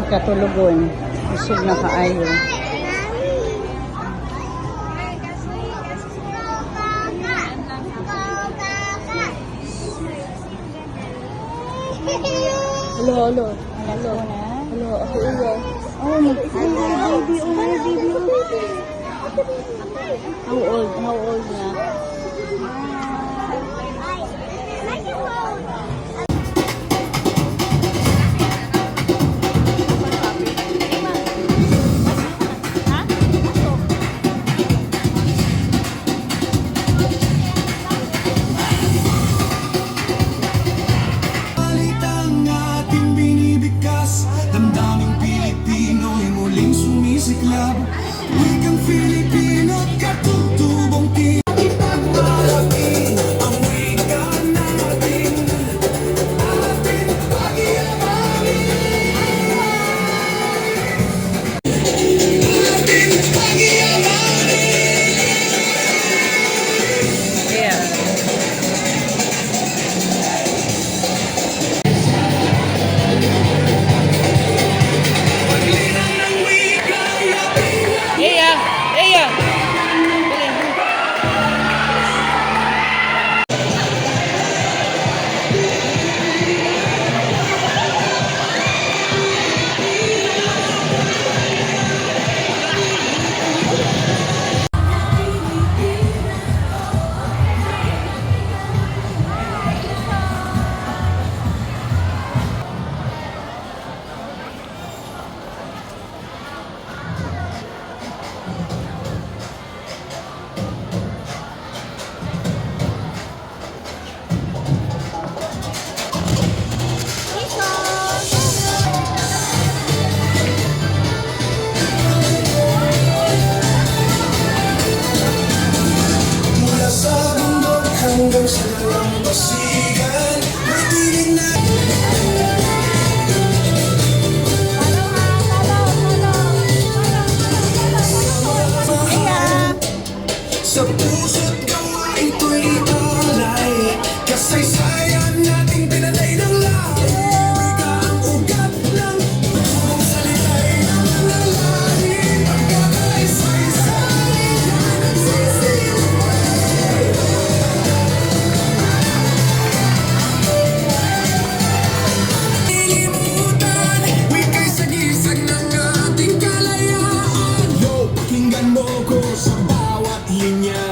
Katulugon. Isog na kaayo. Hello, hello. Hello. Hello, hello. Oh, baby, oh, my baby. How old? How old na? Siklab, wikang Filipino at katutubong pinagmalaki ang wika natin, ating pag-iamanin, ating pag-iamanin. Yeah. Hanggang sa dalampasigan, may tinig na sa puso't gawain ko'y alay, kasaysayan nating pinalay ng lahat. Wika ang ugat ng tubong salita'y nananalahin, pagkakaisay-say na nagsisimulan. Pakinggan mo ko sa bawat linya.